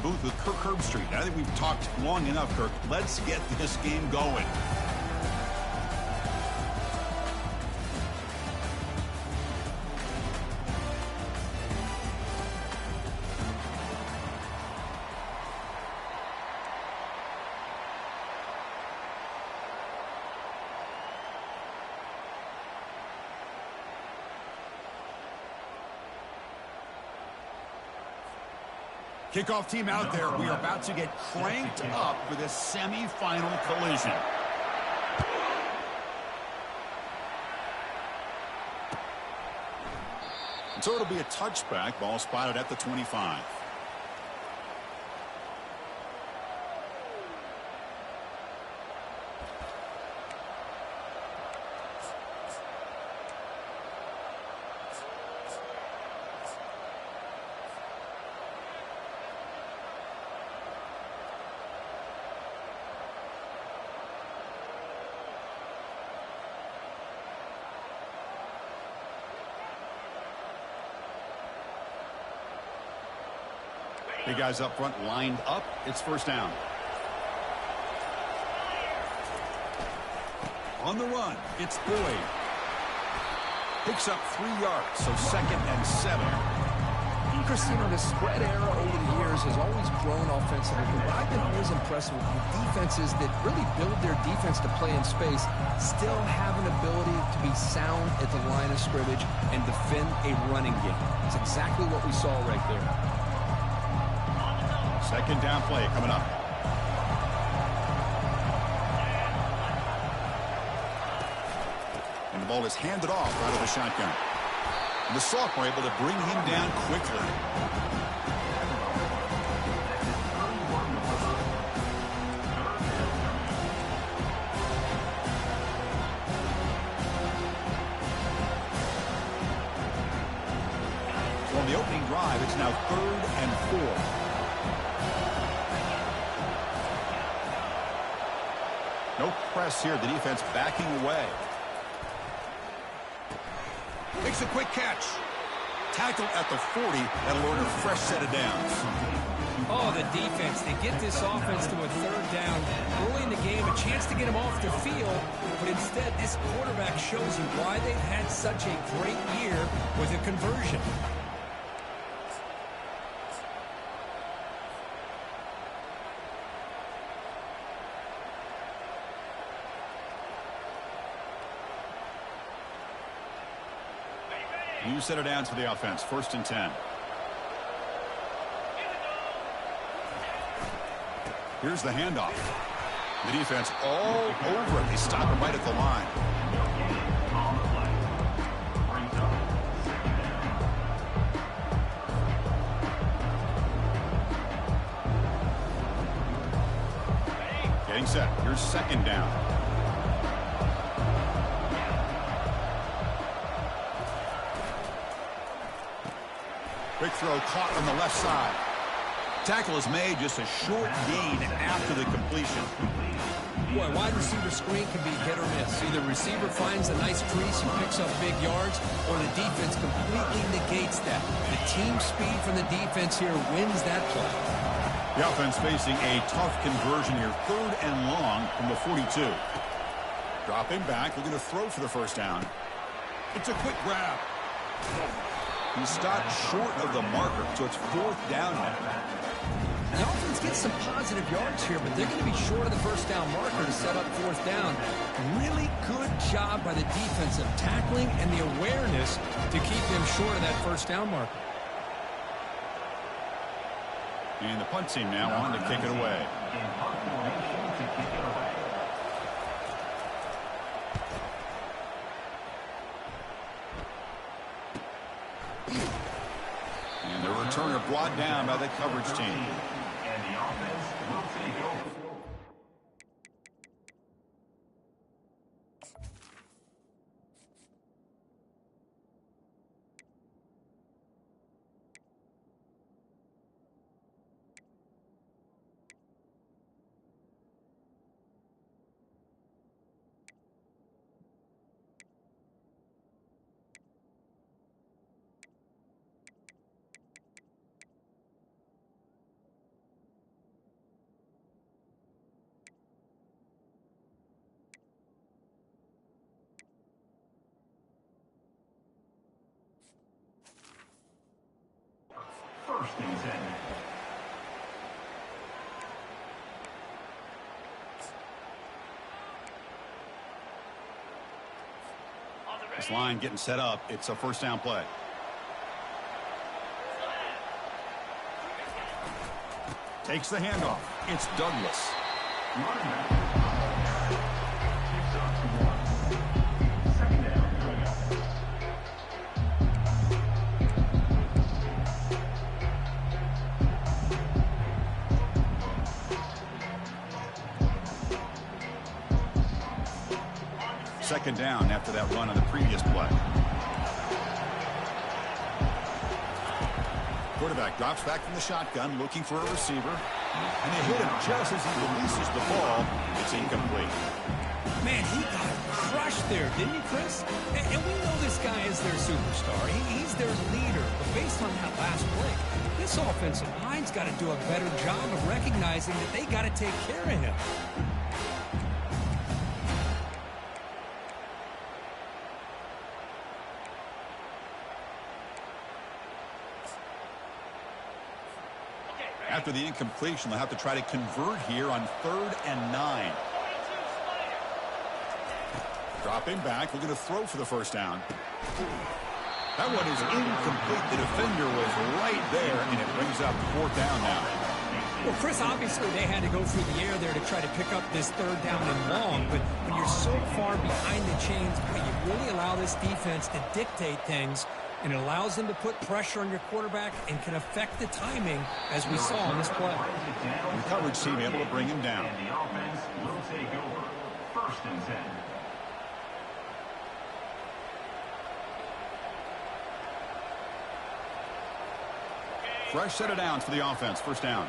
booth with Kirk Herbstreit. I think we've talked long enough, Kirk. Let's get this game going. Kickoff team out there. We are about to get cranked up for this semifinal collision. And so it'll be a touchback. Ball spotted at the 25. Big guys up front lined up. It's first down. On the run, it's Boyd. Picks up 3 yards, so 2nd and 7. Christine, the spread era over the years has always grown offensively, but I've been always impressed with defenses that really build their defense to play in space, still have an ability to be sound at the line of scrimmage and defend a running game. It's exactly what we saw right there. Second down play coming up. And the ball is handed off out of the shotgun. And the sophomore able to bring him down quickly. So on the opening drive, it's now 3rd and 4. No press here. The defense backing away. Makes a quick catch. Tackle at the 40. That'll earn a fresh set of downs. Oh, the defense. They get this offense to a 3rd down. Early in the game, a chance to get him off the field. But instead, this quarterback shows you why they've had such a great year with a conversion. New set of downs for the offense. 1st and 10. Here's the handoff. The defense all over it. They stop him right at the line. Getting set. Here's 2nd down. Quick throw caught on the left side. Tackle is made, just a short gain after the completion. Boy, wide receiver screen can be hit or miss. Either receiver finds a nice crease and picks up big yards, or the defense completely negates that. The team speed from the defense here wins that play. The offense facing a tough conversion here. 3rd and long from the 42. Dropping back, looking to throw for the first down. It's a quick grab. He stopped short of the marker, so it's 4th down now. The offense gets some positive yards here, but they're going to be short of the first down marker to set up 4th down. Really good job by the defense of tackling and the awareness to keep them short of that first down marker. And the punt team now on to kick it away. And the returner brought down by the coverage team. And the offense will take over. and 10. This line getting set up. It's a first down play. Takes the handoff. It's Douglas. Running back. Kicks off to 1. Second down coming up. Second down after that run on the previous play. Quarterback drops back from the shotgun, looking for a receiver. And they hit him just as he releases the ball. It's incomplete. Man, he got crushed there, didn't he, Chris? And we know this guy is their superstar. He's their leader. But based on that last play, this offensive line's got to do a better job of recognizing that they got to take care of him. After the incompletion, they'll have to try to convert here on 3rd and 9. Dropping back, looking to throw for the first down. That one is incomplete. The defender was right there, and it brings up 4th down now. Well, Chris, obviously they had to go through the air there to try to pick up this 3rd down and long, but when you're so far behind the chains, you really allow this defense to dictate things, and it allows them to put pressure on your quarterback and can affect the timing, as we saw on this play. The coverage team able to bring him down. And the offense will take over. 1st and 10. Fresh set of downs for the offense. First down.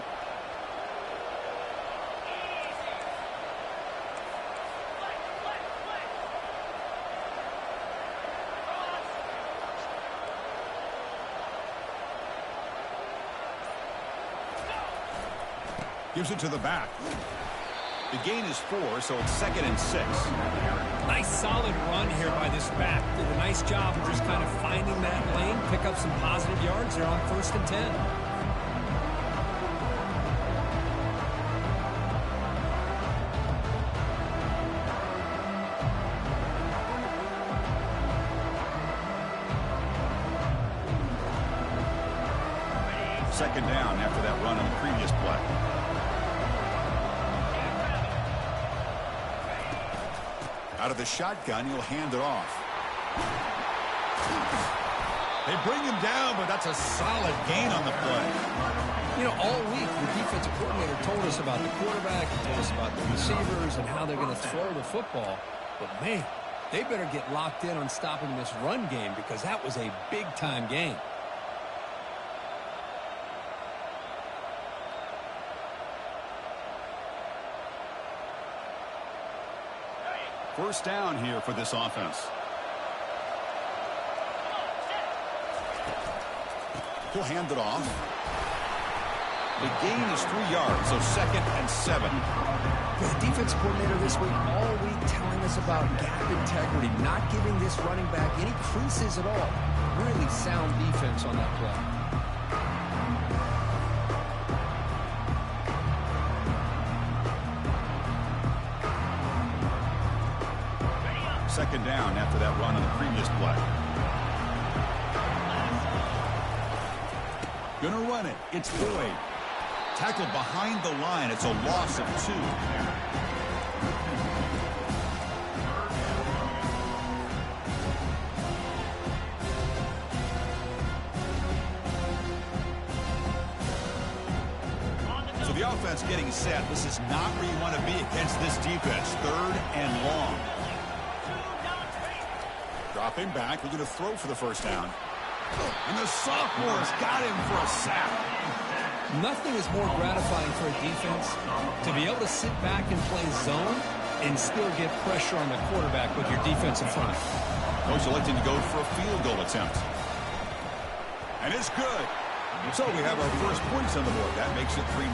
Gives it to the back. The gain is 4, so it's 2nd and 6. Nice solid run here by this back. Did a nice job of just kind of finding that lane, pick up some positive yards there on 1st and 10. Second down after that run on the previous play. Out of the shotgun, he'll hand it off. They bring him down, but that's a solid gain on the play. You know, all week, the defensive coordinator told us about the quarterback, he told us about the receivers and how they're going to throw the football. But, man, they better get locked in on stopping this run game because that was a big-time game. First down here for this offense. He'll hand it off. The gain is 3 yards, so 2nd and 7. The defensive coordinator this week, all week, telling us about gap integrity, not giving this running back any creases at all. Really sound defense on that play. Second down after that run on the previous play. Gonna run it. It's Boyd. Tackled behind the line. It's a loss of 2. So the offense getting set. This is not where you want to be against this defense. 3rd and long. Dropping back, we're going to throw for the first down. And the sophomore's got him for a sack. Nothing is more gratifying for a defense to be able to sit back and play zone and still get pressure on the quarterback with your defensive front. Coach electing to go for a field goal attempt. And it's good. So we have our first points on the board. That makes it 3-0.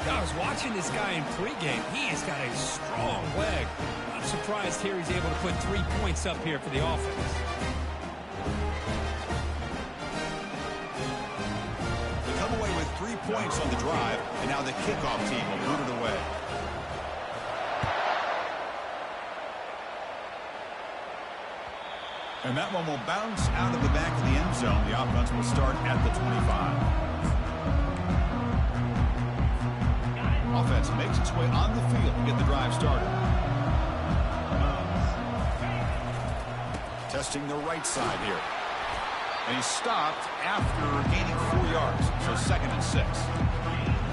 I was watching this guy in pregame. He has got a strong leg. I'm surprised here he's able to put 3 points up here for the offense. 3 points on the drive, and now the kickoff team will boot it away. And that one will bounce out of the back of the end zone. The offense will start at the 25. Offense makes its way on the field to get the drive started. Testing the right side here. And he's stopped after gaining 4 yards. So 2nd and 6.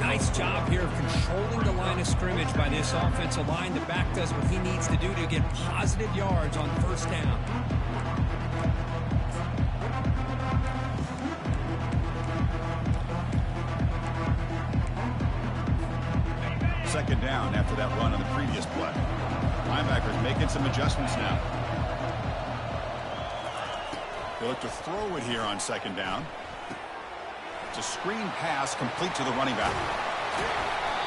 Nice job here of controlling the line of scrimmage by this offensive line. The back does what he needs to do to get positive yards on 1st down. Second down after that run on the previous play. Linebackers making some adjustments now. They look to throw it here on 2nd down. It's a screen pass complete to the running back.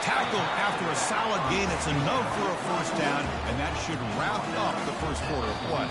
Tackled after a solid gain. It's enough for a 1st down, and that should wrap up the 1st quarter of play.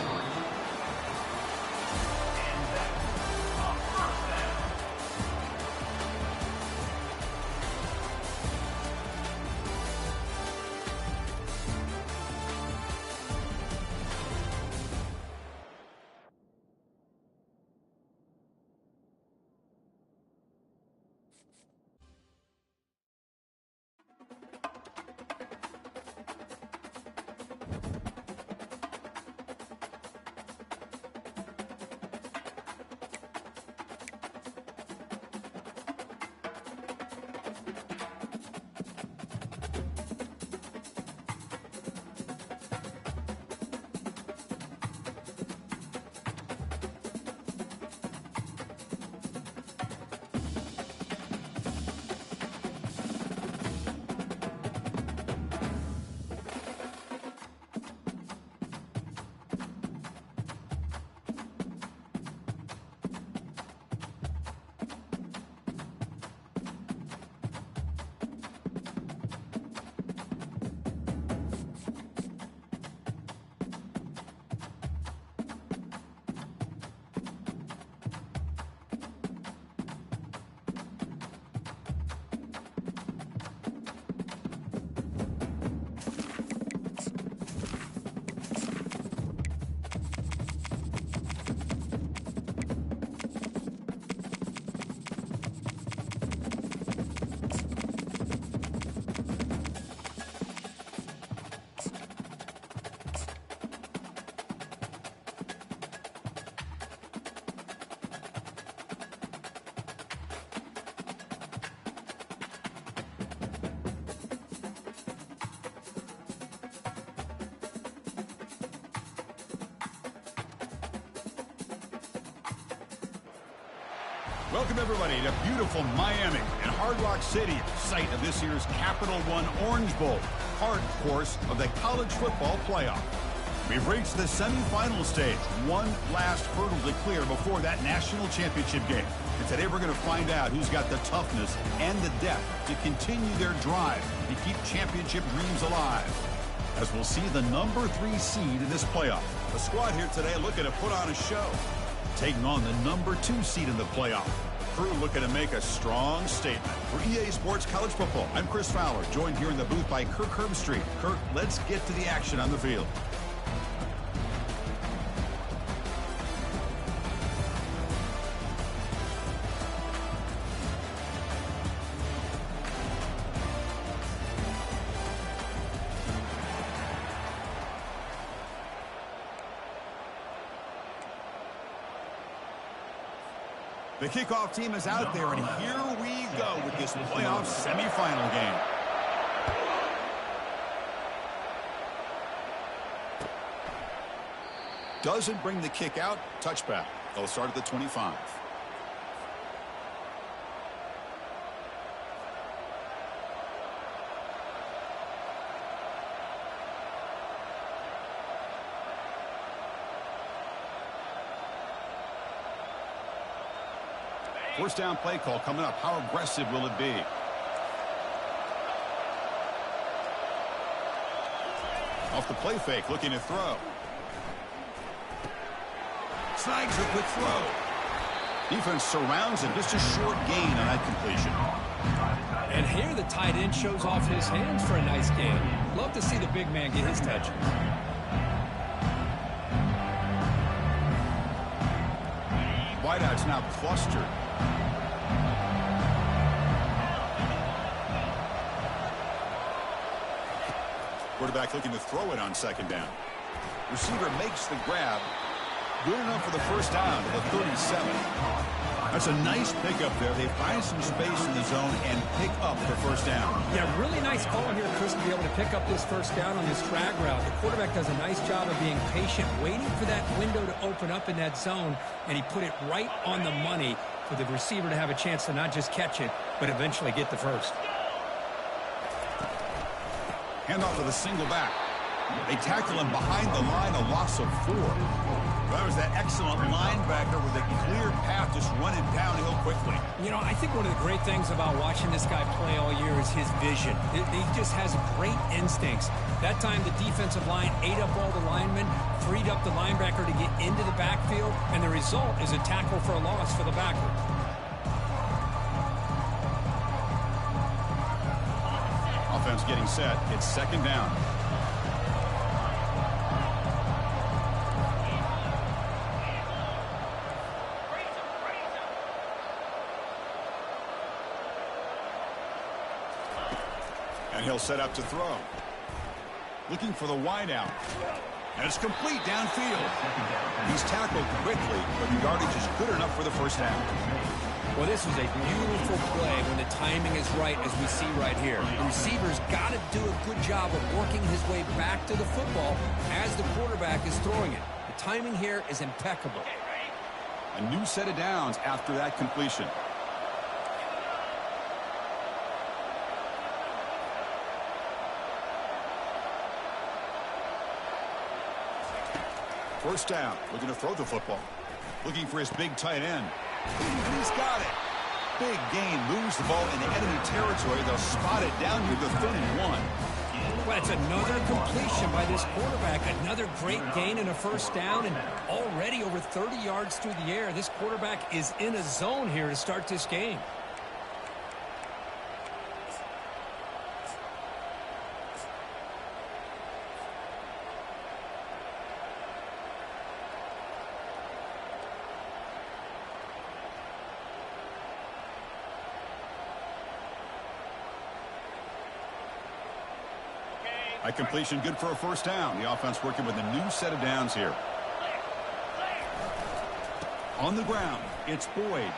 Welcome, everybody, to beautiful Miami and Hard Rock City, site of this year's Capital One Orange Bowl, part, of course, of the college football playoff. We've reached the semifinal stage, one last hurdle to clear before that national championship game. And today we're going to find out who's got the toughness and the depth to continue their drive and keep championship dreams alive. As we'll see the number 3 seed in this playoff. The squad here today looking to put on a show, taking on the number 2 seed in the playoff. Crew looking to make a strong statement. For EA Sports College Football, I'm Chris Fowler, joined here in the booth by Kirk Herbstreit. Kirk, let's get to the action on the field. The kickoff team is out there, and here we go with this playoff semifinal game. Doesn't bring the kick out. Touchback. They'll start at the 25. First down play call coming up. How aggressive will it be? Off the play fake, looking to throw. Snags a quick throw. Defense surrounds it. Just a short gain on that completion. here the tight end shows off his hands for a nice gain. Love to see the big man get his touches. Wideouts now clustered. Quarterback looking to throw it on second down. Receiver makes the grab. Good enough for the first down to the 37. That's a nice pickup there. They find some space in the zone and pick up the first down. Yeah, really nice call here, Chris, to be able to pick up this first down on this drag route. The quarterback does a nice job of being patient, waiting for that window to open up in that zone, and he put it right on the money for the receiver to have a chance to not just catch it, but eventually get the first. Handoff with a single back. They tackle him behind the line, a loss of 4. That was that excellent linebacker with a clear path just running downhill quickly. You know, I think one of the great things about watching this guy play all year is his vision. He just has great instincts. That time the defensive line ate up all the linemen, freed up the linebacker to get into the backfield, and the result is a tackle for a loss for the backer. Offense getting set. It's second down. And he'll set up to throw. Looking for the wideout. And it's complete downfield. He's tackled quickly, but the yardage is good enough for the first down. Well, this was a beautiful play when the timing is right, as we see right here. The receiver's got to do a good job of working his way back to the football as the quarterback is throwing it. The timing here is impeccable. A new set of downs after that completion. First down, looking to throw the football. Looking for his big tight end. He's got it. Big gain, moves the ball into enemy territory. They'll spot it down near the 31. Well, it's another completion by this quarterback. Another great gain and a first down, and already over 30 yards through the air. This quarterback is in a zone here to start this game. A completion good for a first down. The offense working with a new set of downs here. On the ground, it's Boyd.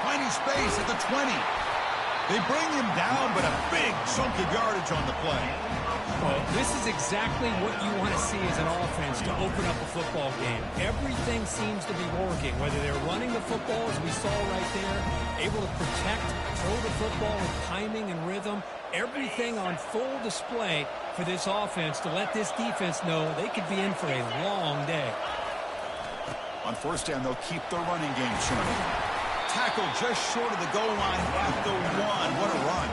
Finding space at the 20. They bring him down, but a big chunk of yardage on the play. Well, this is exactly what you want to see as an offense to open up a football game. Everything seems to be working, whether they're running the football, as we saw right there, able to protect, throw the football with timing and rhythm. Everything on full display for this offense to let this defense know they could be in for a long day. On first down, they'll keep the running game churning. Tackle just short of the goal line at the 1. What a run.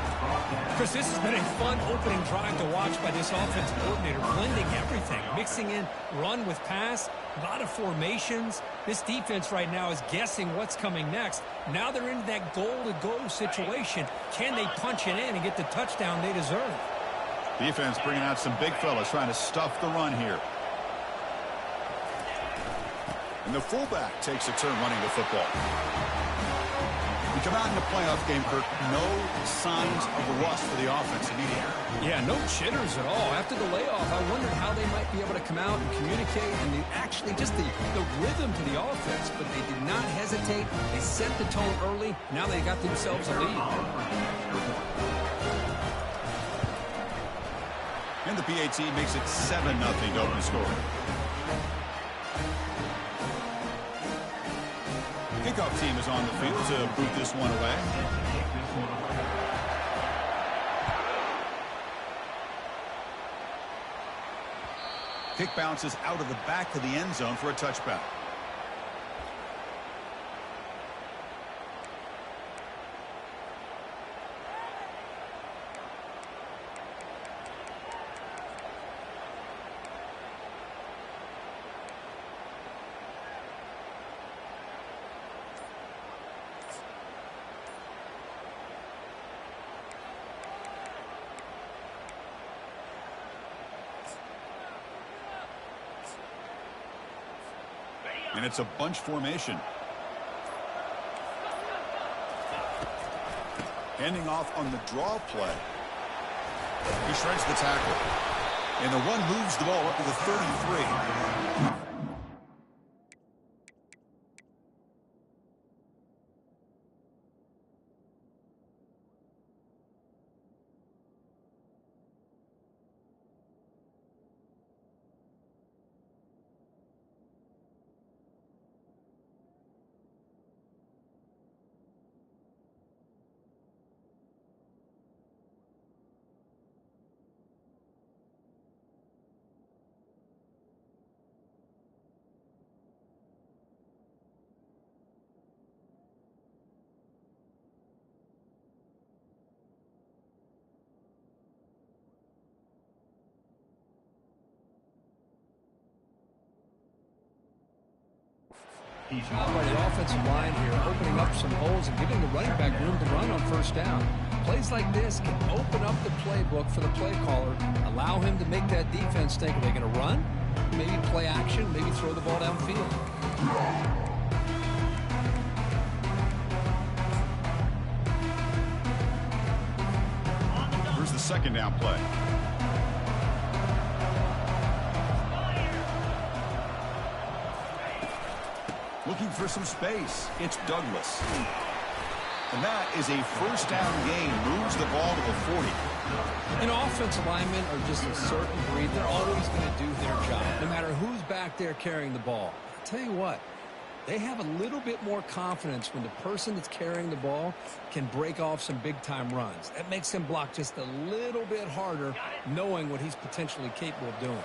Chris, this has been a fun opening drive to watch by this offensive coordinator, blending everything, mixing in run with pass, a lot of formations. This defense right now is guessing what's coming next. Now they're in that goal-to-go situation. Can they punch it in and get the touchdown they deserve? Defense bringing out some big fellas trying to stuff the run here. And the fullback takes a turn running the football. We come out in the playoff game, Kirk, no signs of rust for the offense immediately. Yeah, no jitters at all. After the layoff, I wondered how they might be able to come out and communicate and actually just the rhythm to the offense, but they did not hesitate. They set the tone early. Now they got themselves a lead. And the PAT makes it 7-0 to open score. Kickoff team is on the field to boot this one away. Kick bounces out of the back of the end zone for a touchback. And it's a bunch formation. Handing off on the draw play. He shreds the tackle. And the run moves the ball up to the 33. By the offensive line here, opening up some holes and giving the running back room to run on first down. Plays like this can open up the playbook for the play caller, allow him to make that defense think, are they going to run? Maybe play action, maybe throw the ball downfield. Here's the second down play. Looking for some space. It's Douglas. And that is a first down gain. Moves the ball to the 40. And offensive linemen are just a certain breed. They're always going to do their job, no matter who's back there carrying the ball. I'll tell you what, they have a little bit more confidence when the person that's carrying the ball can break off some big-time runs. That makes him block just a little bit harder, knowing what he's potentially capable of doing.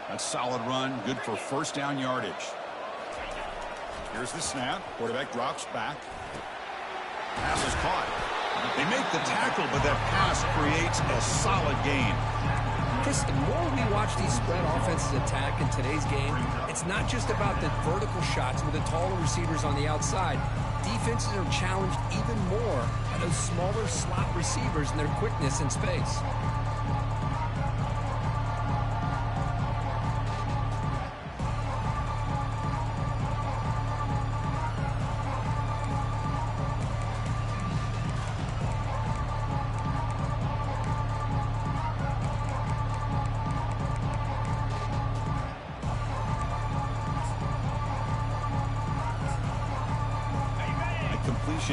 That's a solid run. Good for first down yardage. Here's the snap. Quarterback drops back. Pass is caught. They make the tackle, but that pass creates a solid gain. Chris, the more we watch these spread offenses attack in today's game, it's not just about the vertical shots with the taller receivers on the outside. Defenses are challenged even more by those smaller slot receivers and their quickness in space.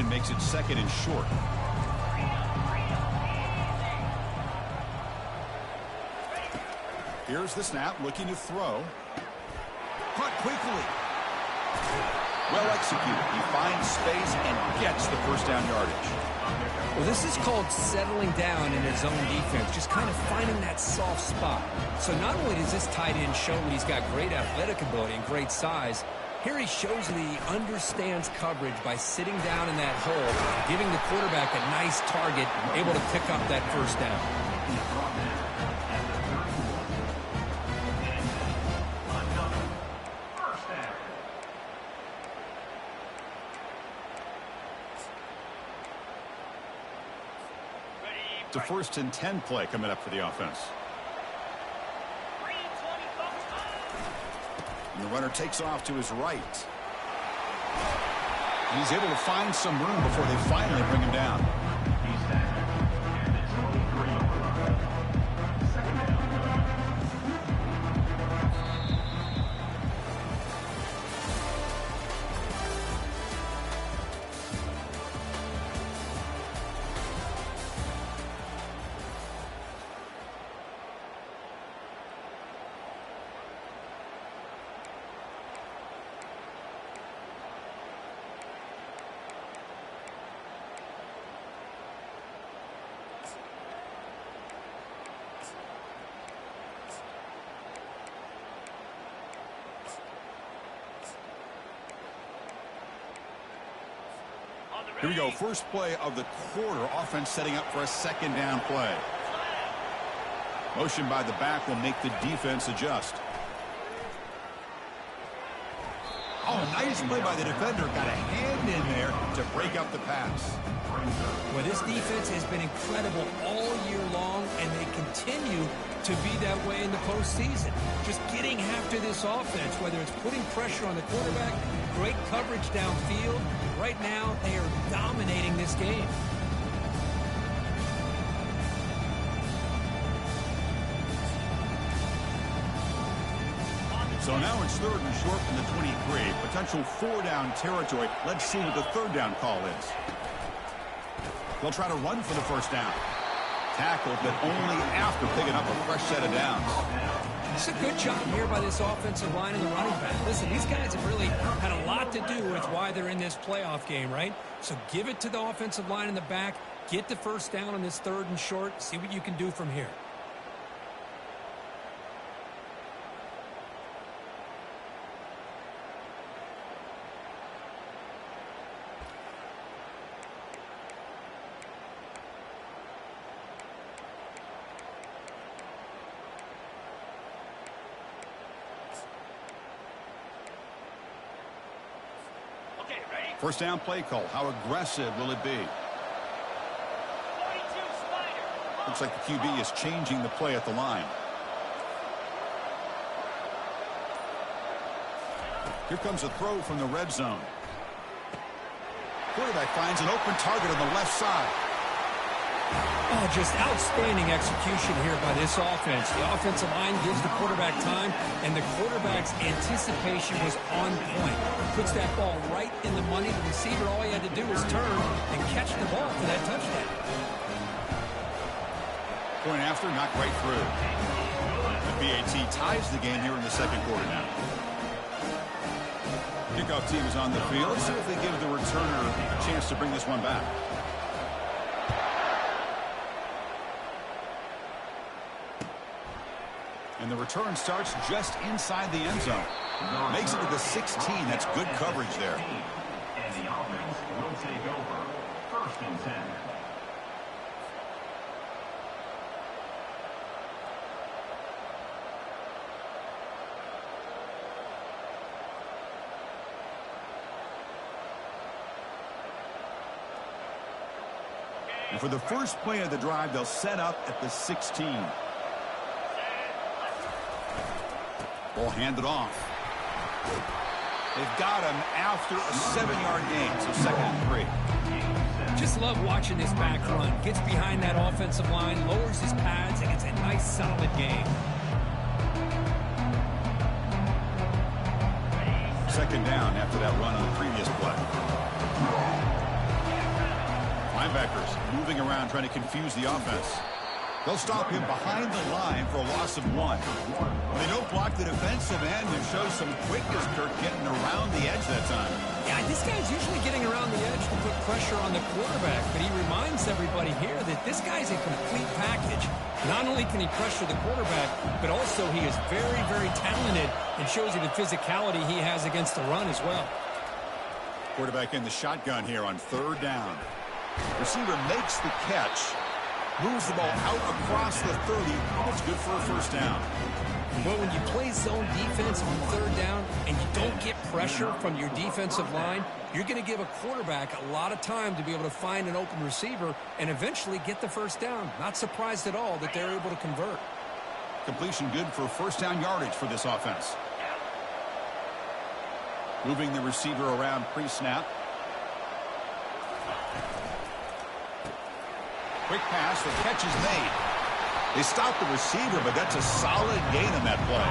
Makes it second and short. Here's the snap, looking to throw. Caught quickly. Well executed. He finds space and gets the first down yardage. Well, this is called settling down in his own defense, just kind of finding that soft spot. So not only does this tight end show that he's got great athletic ability and great size, here he shows that he understands coverage by sitting down in that hole, giving the quarterback a nice target, able to pick up that first down. It's a 1st and 10 play coming up for the offense. And the runner takes off to his right. And he's able to find some room before they finally bring him down. Here we go. First play of the quarter. Offense setting up for a second down play. Motion by the back will make the defense adjust. Oh, nice play by the defender. Got a hand in there to break up the pass. Well, this defense has been incredible all year long, and they continue to be that way in the postseason. Just getting after this offense, whether it's putting pressure on the quarterback, great coverage downfield. Right now, they are dominating this game. So now it's 3rd and short from the 23. Potential 4-down territory. Let's see what the 3rd down call is. They'll try to run for the 1st down. Tackled, but only after picking up a fresh set of downs. It's a good job here by this offensive line and the running back. Listen, these guys have really had a lot to do with why they're in this playoff game, right? So give it to the offensive line in the back. Get the 1st down on this 3rd and short. See what you can do from here. First down play call. How aggressive will it be? Looks like the QB is changing the play at the line. Here comes a throw from the red zone. Quarterback finds an open target on the left side. Oh, just outstanding execution here by this offense. The offensive line gives the quarterback time, and the quarterback's anticipation was on point. Puts that ball right in the money. The receiver, all he had to do was turn and catch the ball for that touchdown. Point after, not quite through. The BAT ties the game here in the 2nd quarter now. Kickoff team is on the field. Let's see if they give the returner a chance to bring this one back. And the return starts just inside the end zone. Makes it to the 16. That's good coverage there. And the offense will take over. 1st and 10. And for the first play of the drive, they'll set up at the 16. Ball handed off. They've got him after a 7-yard gain, so 2nd and 3. Just love watching this back run. Gets behind that offensive line, lowers his pads, and gets a nice, solid gain. 2nd down after that run on the previous play. Linebackers moving around, trying to confuse the offense. They'll stop him behind the line for a loss of 1. When they don't block the defensive end, it shows some quickness, Kirk, getting around the edge that time. Yeah, this guy's usually getting around the edge to put pressure on the quarterback, but he reminds everybody here that this guy's a complete package. Not only can he pressure the quarterback, but also he is very, very talented and shows you the physicality he has against the run as well. Quarterback in the shotgun here on 3rd down. Receiver makes the catch. Moves the ball out across the 30. That's good for a 1st down. Well, when you play zone defense on 3rd down and you don't get pressure from your defensive line, you're going to give a quarterback a lot of time to be able to find an open receiver and eventually get the 1st down. Not surprised at all that they're able to convert. Completion good for 1st down yardage for this offense. Moving the receiver around pre-snap. Quick pass, the catch is made. They stop the receiver, but that's a solid gain on that play.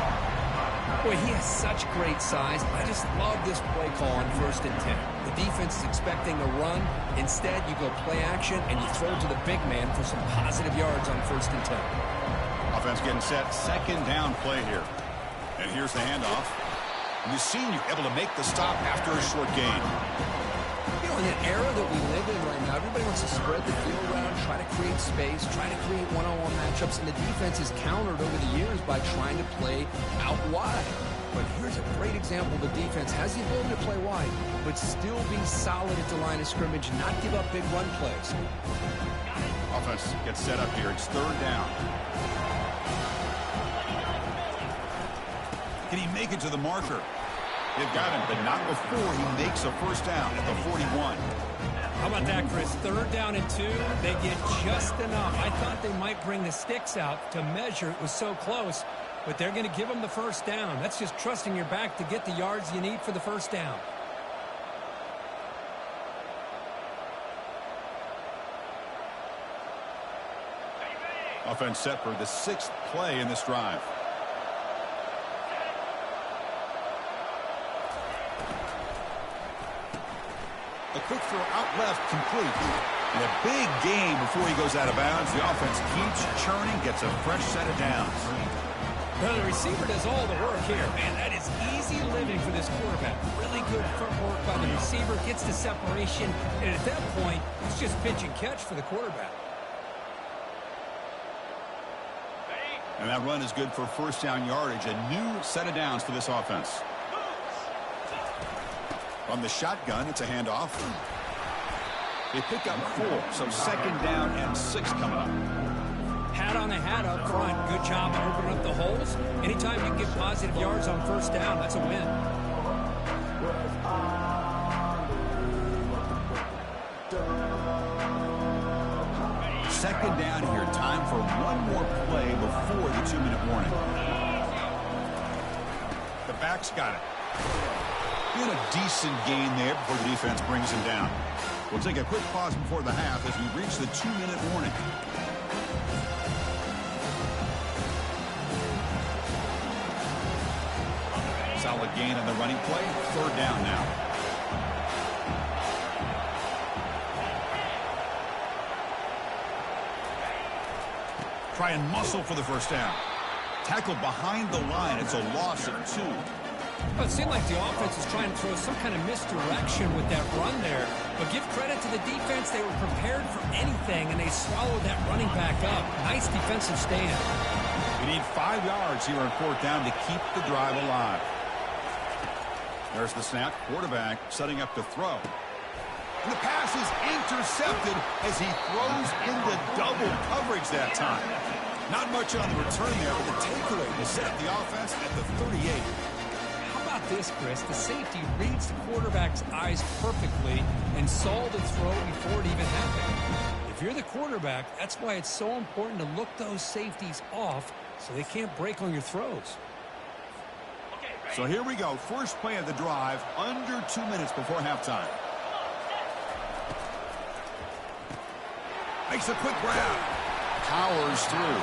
Boy, he has such great size. I just love this play call on 1st and 10. The defense is expecting a run. Instead, you go play action, and you throw to the big man for some positive yards on 1st and 10. Offense getting set. 2nd down play here. And here's the handoff. And the senior able to make the stop after a short gain. You know, in an era that we live in right now, everybody wants to spread the field around, try to create space, try to create one-on-one matchups, and the defense is countered over the years by trying to play out wide. But here's a great example. The defense has the ability to play wide, but still be solid at the line of scrimmage, not give up big run plays. Offense gets set up here. It's 3rd down. Can he make it to the marker? They've got him, but not before he makes a first down at the 41. How about that, Chris? 3rd down and 2. They get just enough. I thought they might bring the sticks out to measure. It was so close, but they're going to give them the first down. That's just trusting your back to get the yards you need for the first down. Offense set for the 6th play in this drive. A quick throw out left, complete. And a big gain before he goes out of bounds. The offense keeps churning, gets a fresh set of downs. Well, the receiver does all the work here. Man, that is easy living for this quarterback. Really good footwork by the receiver, gets the separation, and at that point, it's just pitch and catch for the quarterback. And that run is good for first down yardage. A new set of downs for this offense. On the shotgun, it's a handoff. They pick up 4, so 2nd down and 6 coming up. Hat on a hat up front. Good job opening up the holes. Anytime you can get positive yards on first down, that's a win. Second down here. Time for one more play before the 2-minute warning. The back's got it. Doing a decent gain there before the defense brings him down. We'll take a quick pause before the half as we reach the 2-minute warning. Solid gain on the running play. 3rd down now. Try and muscle for the first down. Tackled behind the line. It's a loss of 2. Well, it seemed like the offense was trying to throw some kind of misdirection with that run there. But give credit to the defense. They were prepared for anything, and they swallowed that running back up. Nice defensive stand. You need 5 yards here on 4th down to keep the drive alive. There's the snap. Quarterback setting up to throw. And the pass is intercepted as he throws into double coverage that time. Not much on the return there, but the takeaway to set up the offense at the 38. How about this, Chris? The safety reads the quarterback's eyes perfectly and saw the throw before it even happened. If you're the quarterback, that's why it's so important to look those safeties off so they can't break on your throws. So here we go. First play of the drive, under 2 minutes before halftime. Makes a quick grab. Powers through.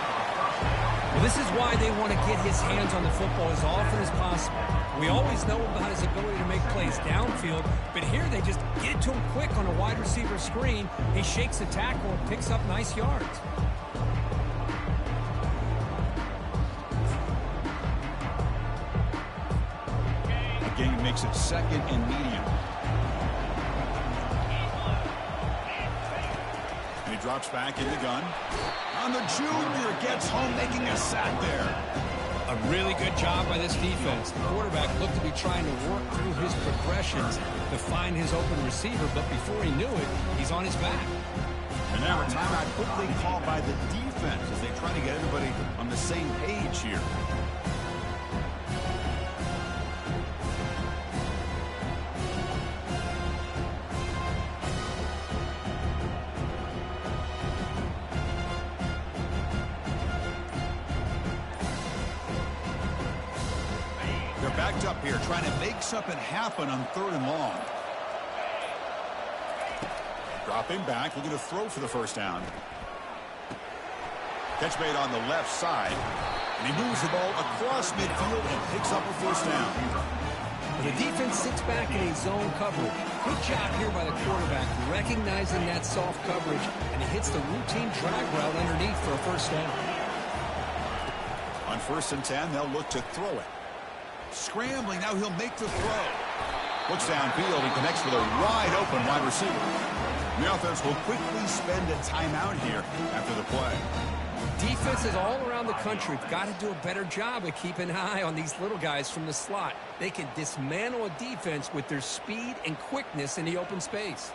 Well, this is why they want to get his hands on the football as often as possible. We always know about his ability to make plays downfield, but here they just get it to him quick on a wide receiver screen. He shakes the tackle and picks up nice yards. Again, makes it 2nd and medium. And he drops back in the gun. On the junior, gets home, making a sack there. A really good job by this defense. The quarterback looked to be trying to work through his progressions to find his open receiver, but before he knew it, he's on his back. And now a timeout quickly called by the defense as they try to get everybody on the same page here. Backed up here, trying to make something happen on 3rd and long. Dropping back, looking to throw for the first down. Catch made on the left side. And he moves the ball across midfield and picks up a first down. The defense sits back in a zone coverage. Good job here by the quarterback, recognizing that soft coverage, and he hits the routine drag route underneath for a first down. On 1st and 10, they'll look to throw it. Scrambling, now he'll make the throw. Looks downfield and connects with a wide-open wide receiver. The offense will quickly spend a timeout here after the play. Defenses all around the country have got to do a better job of keeping an eye on these little guys from the slot. They can dismantle a defense with their speed and quickness in the open space.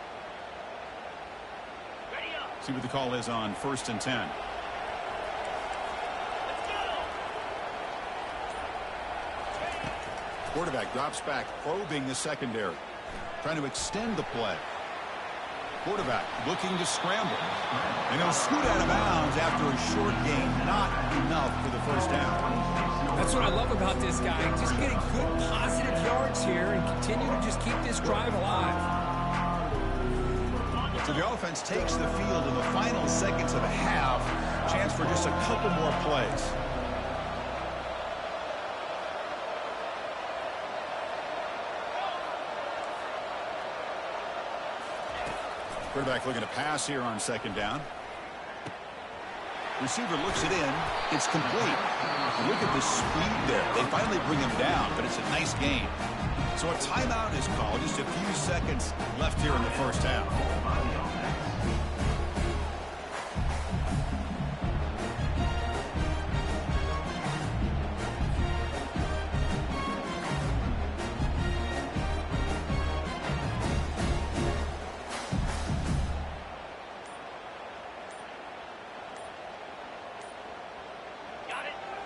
See what the call is on 1st and 10. Quarterback drops back, probing the secondary. Trying to extend the play. Quarterback looking to scramble. And he'll scoot out of bounds after a short gain. Not enough for the first down. That's what I love about this guy. Just getting good positive yards here and continue to just keep this drive alive. So the offense takes the field in the final seconds of the half. Chance for just a couple more plays. Quarterback looking to pass here on second down. Receiver looks it in. It's complete. Look at the speed there. They finally bring him down, but it's a nice gain. So a timeout is called. Just a few seconds left here in the first half.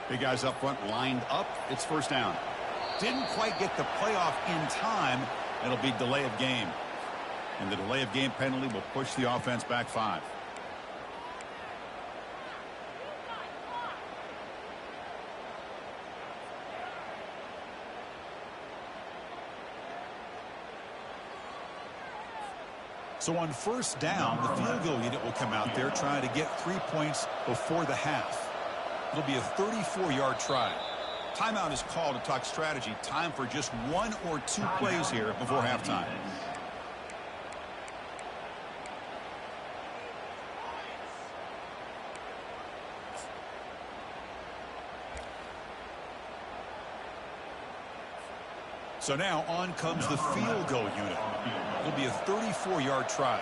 Big guys up front lined up. It's first down. Didn't quite get the playoff in time. It'll be delay of game. And the delay of game penalty will push the offense back 5. So on first down, the field goal unit will come out there trying to get 3 points before the half. It'll be a 34-yard try. Timeout is called to talk strategy. Time for just 1 or 2 plays here before halftime. So now on comes the field goal unit. It'll be a 34-yard try.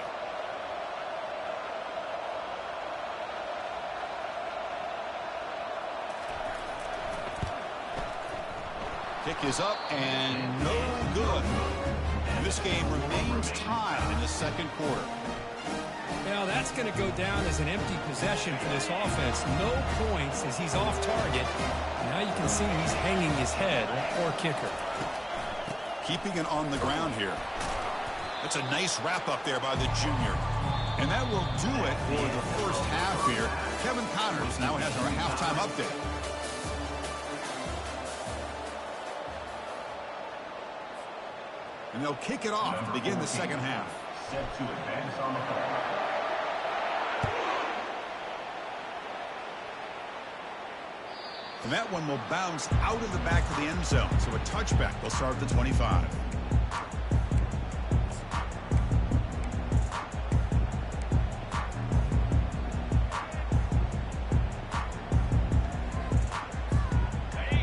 Kick is up and no good. And this game remains tied in the second quarter. Now that's going to go down as an empty possession for this offense. No points as he's off target. Now you can see he's hanging his head. Poor kicker. Keeping it on the ground here. That's a nice wrap up there by the junior. And that will do it for the first half here. Kevin Connors now has our halftime update. And they'll kick it off to begin the second half. Set to advance on the ball. And that one will bounce out of the back of the end zone. So a touchback will start at the 25.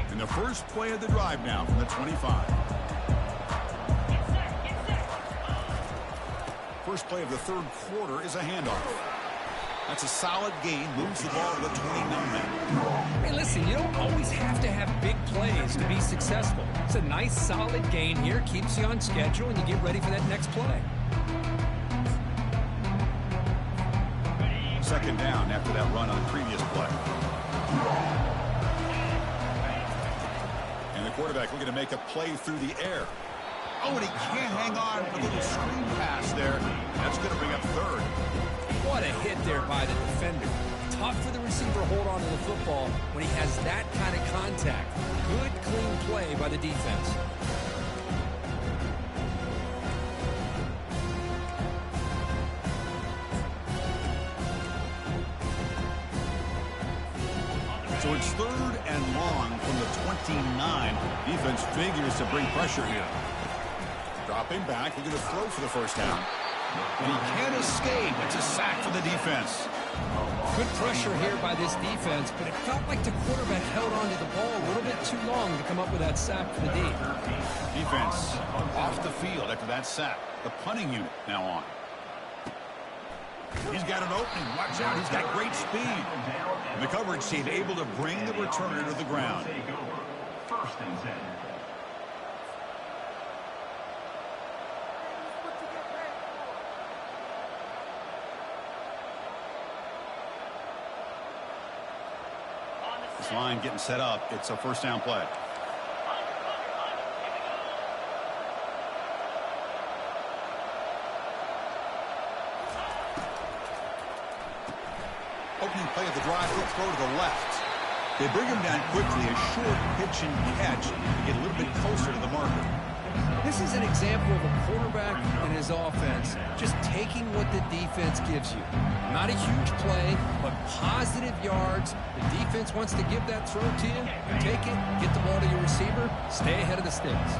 And the first play of the drive now from the 25. First play of the third quarter is a handoff. That's a solid gain. Moves the ball to the 29. Hey, listen, you don't always have to have big plays to be successful. It's a nice, solid gain here. Keeps you on schedule, and you get ready for that next play. Second down after that run on the previous play. And the quarterback looking to make a play through the air. Oh, and he can't hang on. A little screen pass there. That's going to bring up third. What a hit there by the defender. Tough for the receiver to hold on to the football when he has that kind of contact. Good, clean play by the defense. So it's third and long from the 29. Defense figures to bring pressure here. Dropping back, we're going to throw for the first down. And he can't escape. It's a sack for the defense. Good pressure here by this defense, but it felt like the quarterback held onto the ball a little bit too long to come up with that sack for the D. Defense off the field after that sack. The punting unit now on. He's got an opening. Watch out. He's got great speed. And the coverage team able to bring the returner to the ground. First and 10. This line getting set up. It's a first down play. Opening play of the drive, he'll throw to the left. They bring him down quickly, a short pitch and catch to get a little bit closer to the marker. This is an example of a quarterback and his offense just taking what the defense gives you. Not a huge play, but positive yards. The defense wants to give that throw to you. You take it, get the ball to your receiver, stay ahead of the sticks.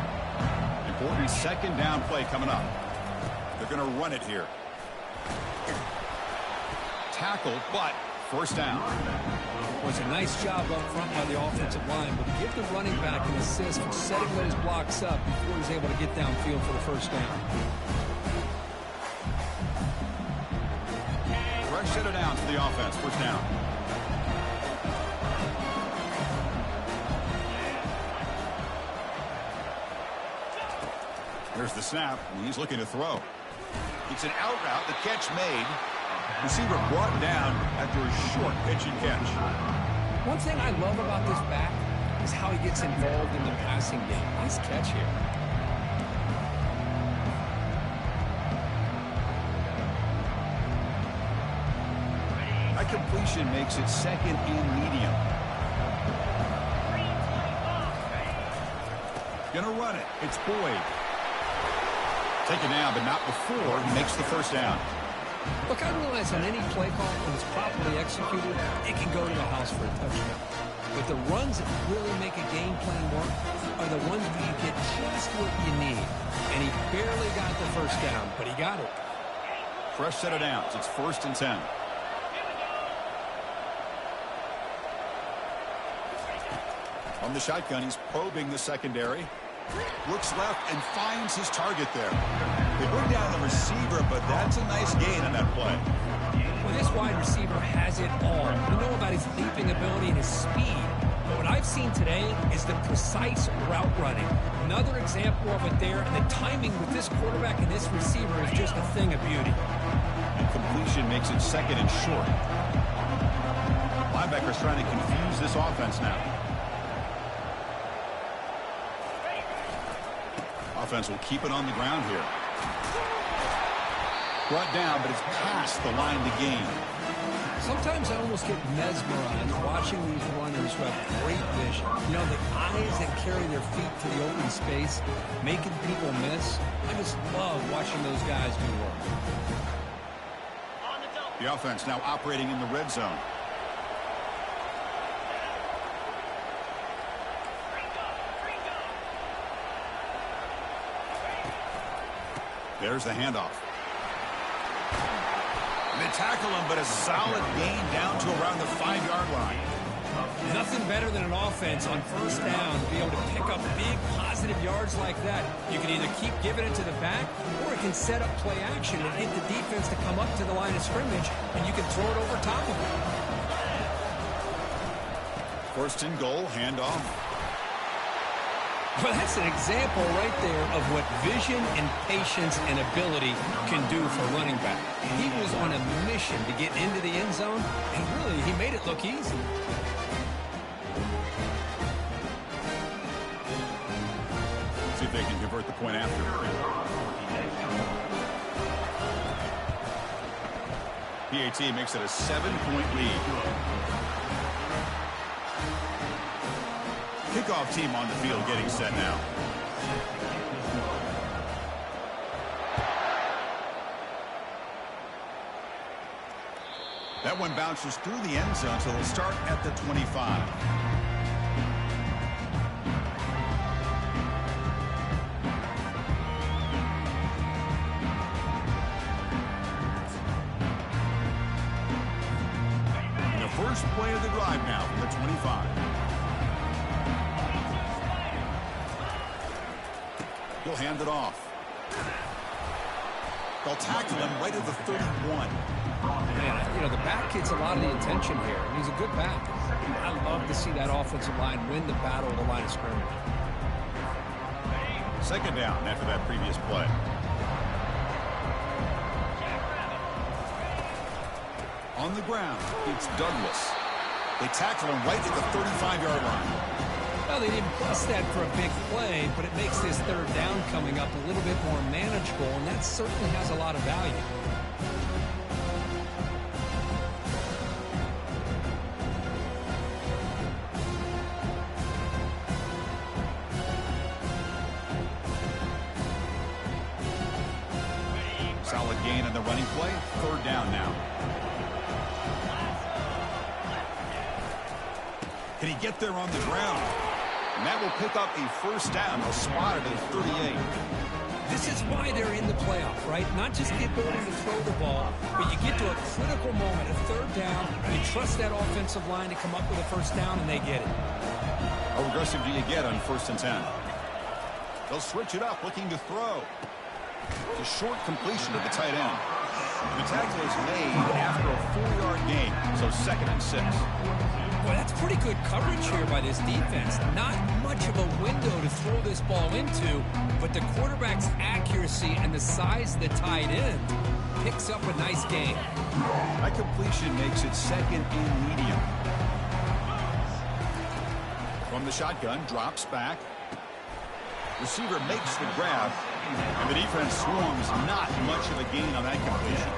Important second down play coming up. They're going to run it here. Tackle, but first down. It was a nice job up front by the offensive line, but give the running back an assist for setting those blocks up before he's able to get downfield for the first down. Fresh set of downs for the offense. First down. Here's the snap, and he's looking to throw. It's an out route, the catch made. Receiver brought down after a short pitch and catch. One thing I love about this back is how he gets involved in the passing game. Nice catch here. That completion makes it second and medium. Gonna run it. It's Boyd. Taken down, but not before he makes the first down. Look, I realize on any play call, when it's properly executed, it can go to the house for a touchdown. But the runs that really make a game plan work are the ones where you get just what you need. And he barely got the first down, but he got it. Fresh set of downs. It's 1st and 10. On the shotgun, he's probing the secondary. Looks left and finds his target there. They bring down the receiver, but that's a nice gain on that play. Well, this wide receiver has it all. We know about his leaping ability and his speed. But what I've seen today is the precise route running. Another example of it there. And the timing with this quarterback and this receiver is just a thing of beauty. And completion makes it second and short. Linebackers trying to confuse this offense now. Offense will keep it on the ground here. Brought down, but it's past the line to gain. Sometimes I almost get mesmerized watching these runners who have great vision. You know, the eyes that carry their feet to the open space, making people miss. I just love watching those guys do work. The offense now operating in the red zone. There's the handoff. They tackle him, but a solid gain down to around the 5-yard line. Nothing better than an offense on first down to be able to pick up big positive yards like that. You can either keep giving it to the back, or it can set up play action and get the defense to come up to the line of scrimmage, and you can throw it over top of it. 1st and goal, handoff. Well, that's an example right there of what vision and patience and ability can do for a running back. He was on a mission to get into the end zone, and really, he made it look easy. See if they can convert the point after. PAT makes it a 7-point lead. Kickoff team on the field getting set now. That one bounces through the end zone, so they'll start at the 25. And the first play of the drive now from the 25. He'll hand it off. They'll tackle him right at the 31. Man, you know, the back gets a lot of the attention here. He's a good back. I love to see that offensive line win the battle of the line of scrimmage. Second down after that previous play. On the ground, it's Douglas. They tackle him right at the 35-yard line. Well, they didn't bust that for a big play, but it makes this third down coming up a little bit more manageable, and that certainly has a lot of value. gain on the running play. Third down now. Can he get there on the ground? And that will pick up a first down. They'll spot it at 38. This is why they're in the playoff, right? Not just the ability to throw the ball, but you get to a critical moment, a third down, you trust that offensive line to come up with a first down, and they get it. How aggressive do you get on 1st and 10? They'll switch it up, looking to throw. It's a short completion to the tight end. The tackle is made after a 4-yard gain, so 2nd and 6. Well, that's pretty good coverage here by this defense. Not much of a window to throw this ball into, but the quarterback's accuracy and the size of the tight end picks up a nice gain. That completion makes it 2nd and medium. From the shotgun, drops back. Receiver makes the grab, and the defense swarms. Not much of a gain on that completion.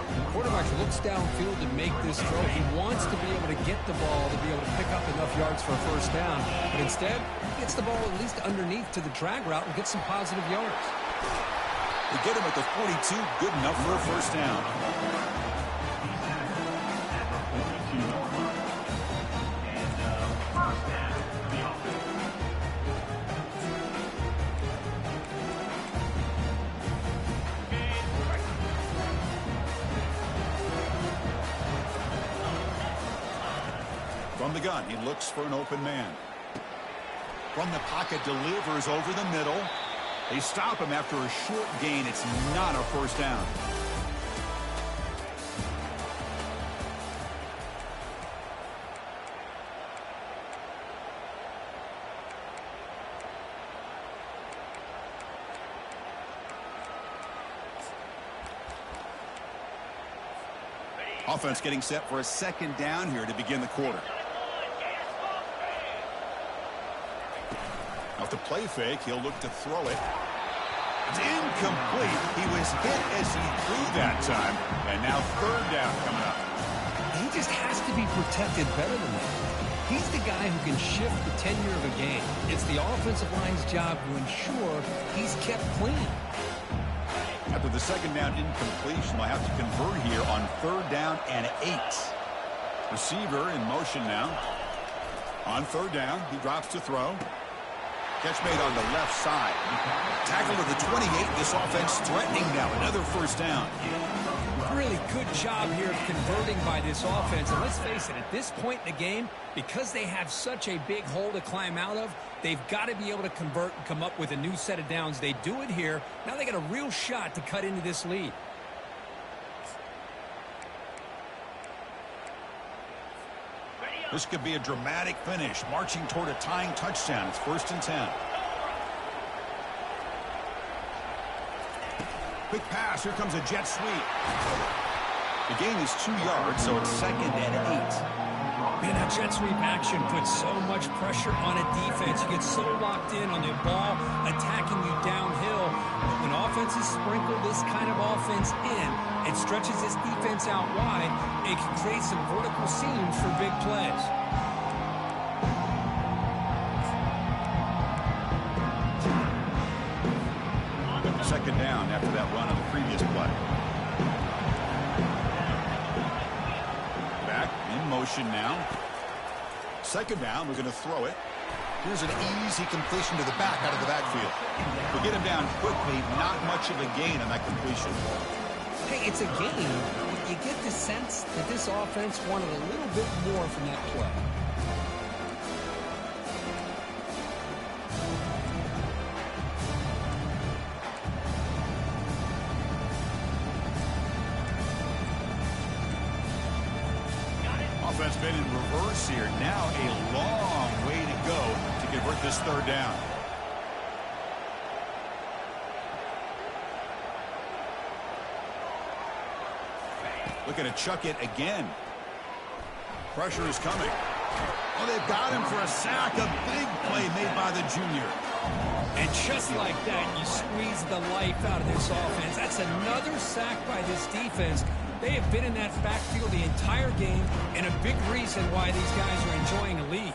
The quarterback looks downfield to make this throw. He wants to be able to get the ball to be able to pick up enough yards for a first down, but instead, he gets the ball at least underneath to the drag route and gets some positive yards. They get him at the 42, good enough for a first down. From the gun, he looks for an open man. From the pocket, delivers over the middle. They stop him after a short gain. It's not a first down. Offense getting set for a 2nd down here to begin the quarter. Off the play fake, he'll look to throw it. It's incomplete. He was hit as he threw that time. And now 3rd down coming up. He just has to be protected better than that. He's the guy who can shift the tenure of a game. It's the offensive line's job to ensure he's kept clean. After the 2nd down incompletion, they'll have to convert here on 3rd down and 8. Receiver in motion now. On 3rd down, he drops to throw. Catch made on the left side. Tackle to the 28. This offense threatening now. Another first down. Really good job here of converting by this offense. And let's face it, at this point in the game, because they have such a big hole to climb out of, they've got to be able to convert and come up with a new set of downs. They do it here. Now they got a real shot to cut into this lead. This could be a dramatic finish, marching toward a tying touchdown. It's 1st and 10. Quick pass. Here comes a jet sweep. The gain is 2 yards, so it's 2nd and 8. Man, that jet sweep action puts so much pressure on a defense. You get so locked in on the ball attacking you downhill. When offenses sprinkle this kind of offense in, it stretches this defense out wide. It can create some vertical seams for big plays. Second down after that run on the previous play. Back in motion now. 2nd down, we're going to throw it. Here's an easy completion to the back out of the backfield. We'll get him down quickly. Not much of a gain on that completion. Hey, it's a game. You get the sense that this offense wanted a little bit more from that play. Offense been in reverse here. Now a long way to go to convert this 3rd down. Looking to chuck it again. Pressure is coming. Oh, they've got him for a sack. A big play made by the junior. And just like that, you squeeze the life out of this offense. That's another sack by this defense. They have been in that backfield the entire game, and a big reason why these guys are enjoying a lead.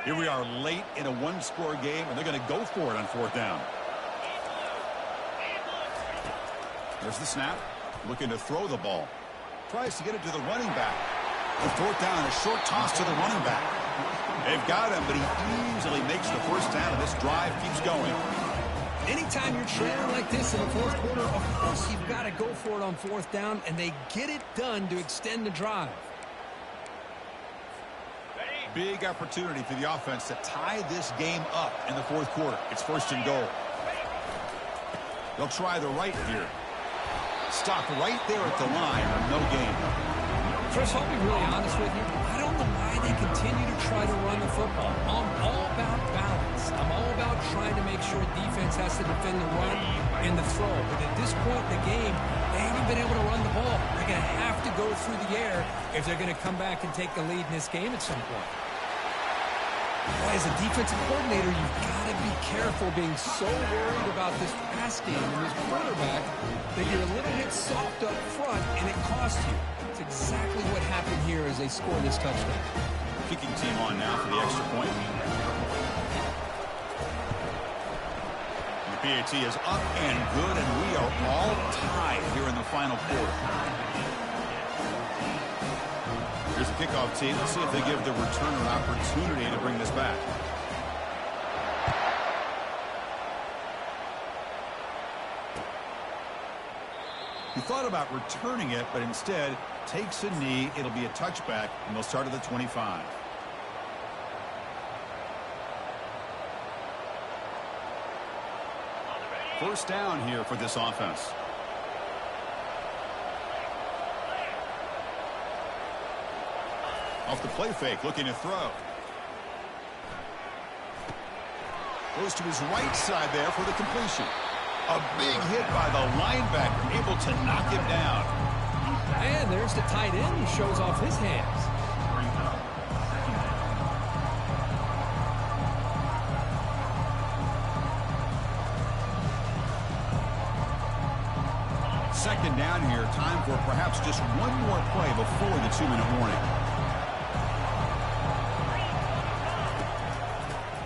Here we are late in a one-score game, and they're going to go for it on fourth down. There's the snap. Looking to throw the ball. Tries to get it to the running back. The fourth down, a short toss to the running back. They've got him, but he easily makes the first down, and this drive keeps going. Anytime you're trailing like this in the fourth quarter, of course you've got to go for it on fourth down, and they get it done to extend the drive. Big opportunity for the offense to tie this game up in the fourth quarter. It's first and goal. They'll try the right here. Stop right there at the line, no gain. Chris, I'll be really honest with you. I don't know why they continue to try to run the football. I'm all about balance. I'm all about trying to make sure defense has to defend the run and the throw. But at this point in the game, they haven't been able to run the ball. They're going to have to go through the air if they're going to come back and take the lead in this game at some point. Boy, as a defensive coordinator, you've got to be careful being so worried about this pass game and this quarterback that you're a little bit soft up front and it costs you. It's exactly what happened here as they score this touchdown. Kicking team on now for the extra point. The PAT is up and good, and we are all tied here in the final quarter. Here's the kickoff team. Let's see if they give the returner an opportunity to bring this back. He thought about returning it, but instead takes a knee. It'll be a touchback, and they'll start at the 25. First down here for this offense. Off the play fake, looking to throw. Goes to his right side there for the completion. A big hit by the linebacker, able to knock him down. And there's the tight end who shows off his hands. Second down here, time for perhaps just one more play before the 2-minute warning.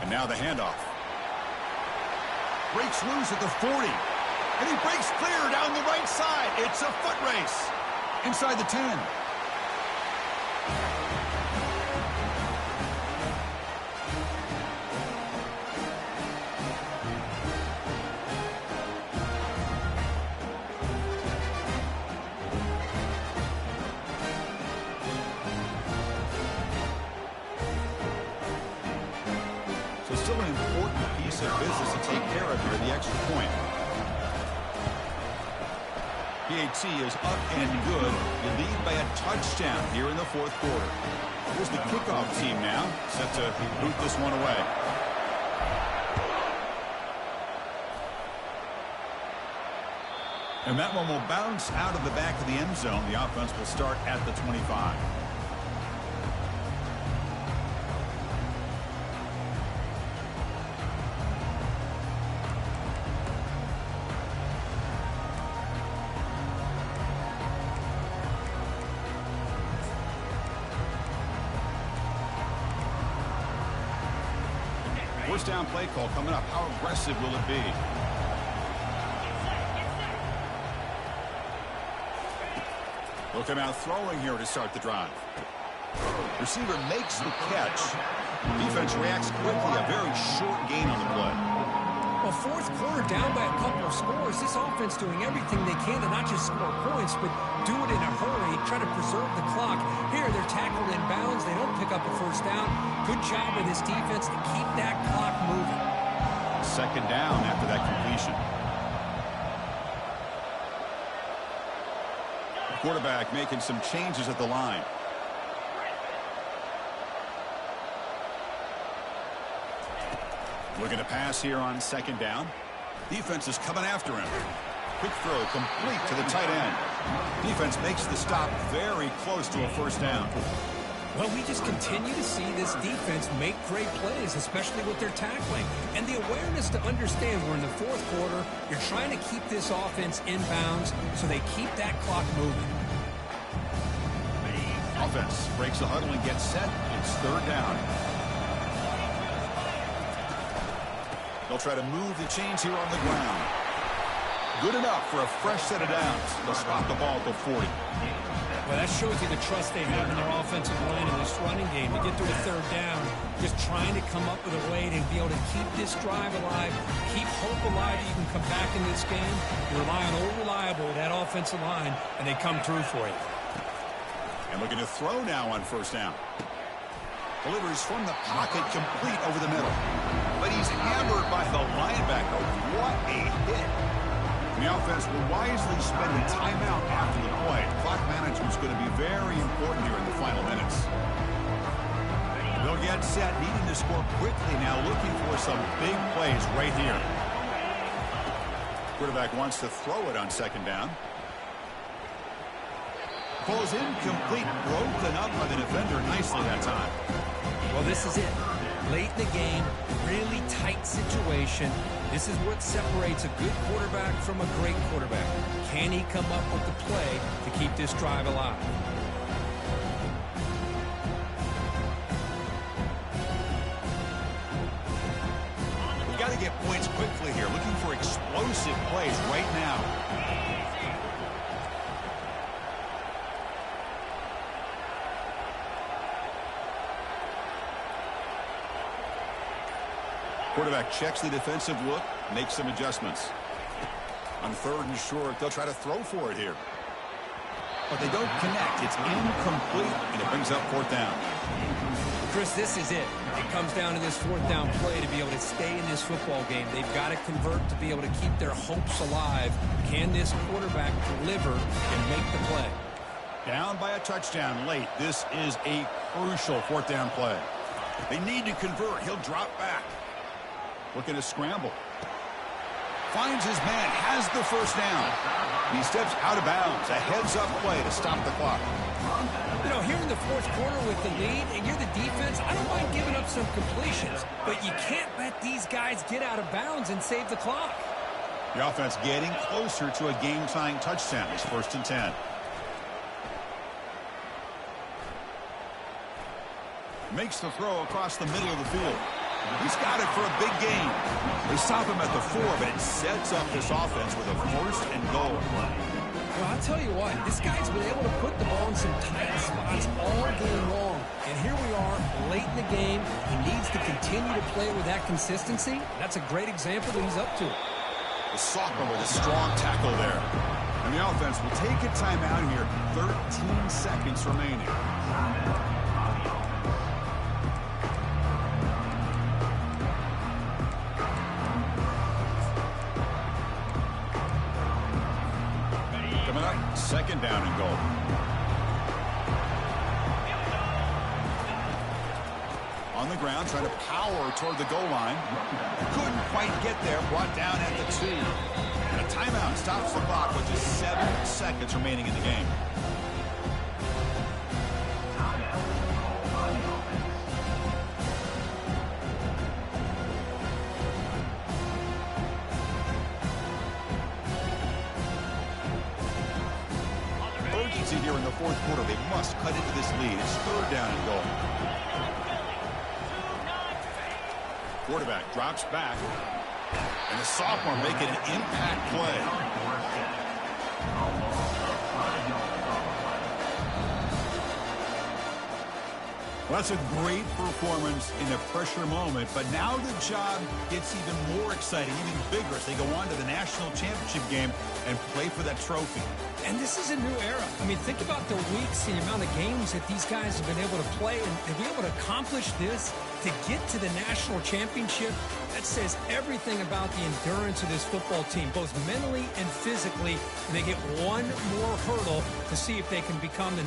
And now the handoff. Breaks loose at the 40. And he breaks clear down the right side. It's a foot race. Inside the 10. So still an important piece of business to take care of here, the extra point. PAT is up and good. You lead by a touchdown here in the fourth quarter. Here's the kickoff team now, set to boot this one away. And that one will bounce out of the back of the end zone. The offense will start at the 25. First down play call coming up. How aggressive will it be? They'll come out throwing here to start the drive. Receiver makes the catch. Defense reacts quickly. A very short gain on the play. Well, fourth quarter down by a couple of scores. This offense doing everything they can to not just score points, but do it in a hurry, try to preserve the clock. Here, they're tackled in bounds. They don't pick up a first down. Good job by this defense to keep that clock moving. Second down after that completion. The quarterback making some changes at the line. Looking to pass here on second down. Defense is coming after him. Quick throw complete to the tight end. Defense makes the stop very close to a first down. Well, we just continue to see this defense make great plays, especially with their tackling. And the awareness to understand we're in the fourth quarter, you're trying to keep this offense in bounds so they keep that clock moving. Offense breaks the huddle and gets set. It's third down. They'll try to move the chains here on the ground. Good enough for a fresh set of downs. They'll stop the ball at the 40. Well, that shows you the trust they have in their offensive line in this running game. To get to a third down, just trying to come up with a way to be able to keep this drive alive, keep hope alive that you can come back in this game. You rely on old reliable, that offensive line, and they come through for you. And looking to throw now on first down. Delivers from the pocket, complete over the middle. But he's hammered by the linebacker. What a hit. The offense will wisely spend a timeout after the play. Clock management is going to be very important here in the final minutes. They'll get set, needing to score quickly now, looking for some big plays right here. Quarterback wants to throw it on second down. Ball is incomplete, broken up by the defender nicely that time. Well, this is it. Late in the game, really tight situation. This is what separates a good quarterback from a great quarterback. Can he come up with the play to keep this drive alive? We've got to get points quickly here. Looking for explosive plays right now. Quarterback checks the defensive look, makes some adjustments. On third and short, they'll try to throw for it here. But they don't connect. It's incomplete, and it brings up fourth down. Chris, this is it. It comes down to this fourth down play to be able to stay in this football game. They've got to convert to be able to keep their hopes alive. Can this quarterback deliver and make the play? Down by a touchdown late. This is a crucial fourth down play. They need to convert. He'll drop back. Looking to scramble. Finds his man, has the first down. He steps out of bounds. A heads-up play to stop the clock. You know, here in the fourth quarter with the lead, and you're the defense, I don't mind giving up some completions, but you can't let these guys get out of bounds and save the clock. The offense getting closer to a game-tying touchdown. It's 1st and 10. Makes the throw across the middle of the field. He's got it for a big gain. They stop him at the 4, but it sets up this offense with a 1st and goal. Well, I'll tell you what, this guy's been able to put the ball in some tight spots all game long. And here we are, late in the game. He needs to continue to play with that consistency. That's a great example that he's up to. The sophomore with a strong tackle there. And the offense will take a timeout here. 13 seconds remaining. Second down and goal. On the ground, trying to power toward the goal line. Couldn't quite get there. Brought down at the 2. And a timeout stops the clock with just 7 seconds remaining in the game. Here in the fourth quarter, they must cut into this lead. It's 3rd down and goal. Quarterback drops back, and the sophomore making an impact play. Well, that's a great performance in a pressure moment, but now the job gets even more exciting, even bigger as they go on to the national championship game and play for that trophy. And this is a new era. I mean, think about the weeks and the amount of games that these guys have been able to play, and to be able to accomplish this, to get to the national championship, that says everything about the endurance of this football team, both mentally and physically, and they get one more hurdle to see if they can become the